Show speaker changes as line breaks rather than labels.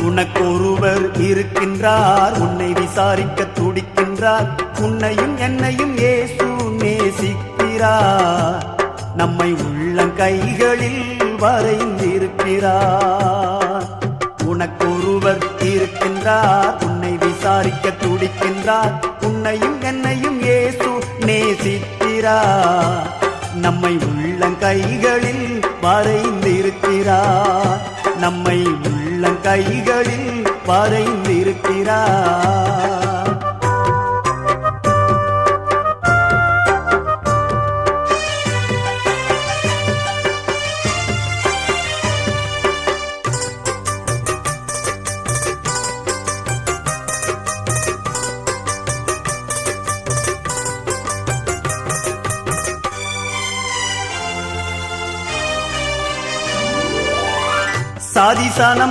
உனக்கொருவர் இருக்கின்றார், உன்னை விசாரிக்க துடிக்கின்றார். உன்னையும் என்னையும் இயேசு நேசிக்கிறார், நம்மை உள்ளங்கைகளில் வரைந்திருக்கிறார். உனக்கொருவர் இருக்கின்றார், உன்னை விசாரிக்க துடிக்கின்றார். உன்னையும் என்னையும் இயேசு நேசிக்கிறார், நம்மை உள்ளங்கைகளில் வரைந்திருக்கிறார். நம்மை உள்ளங்கைகளில் வரைந்திருக்கிறார். சாதிசானம்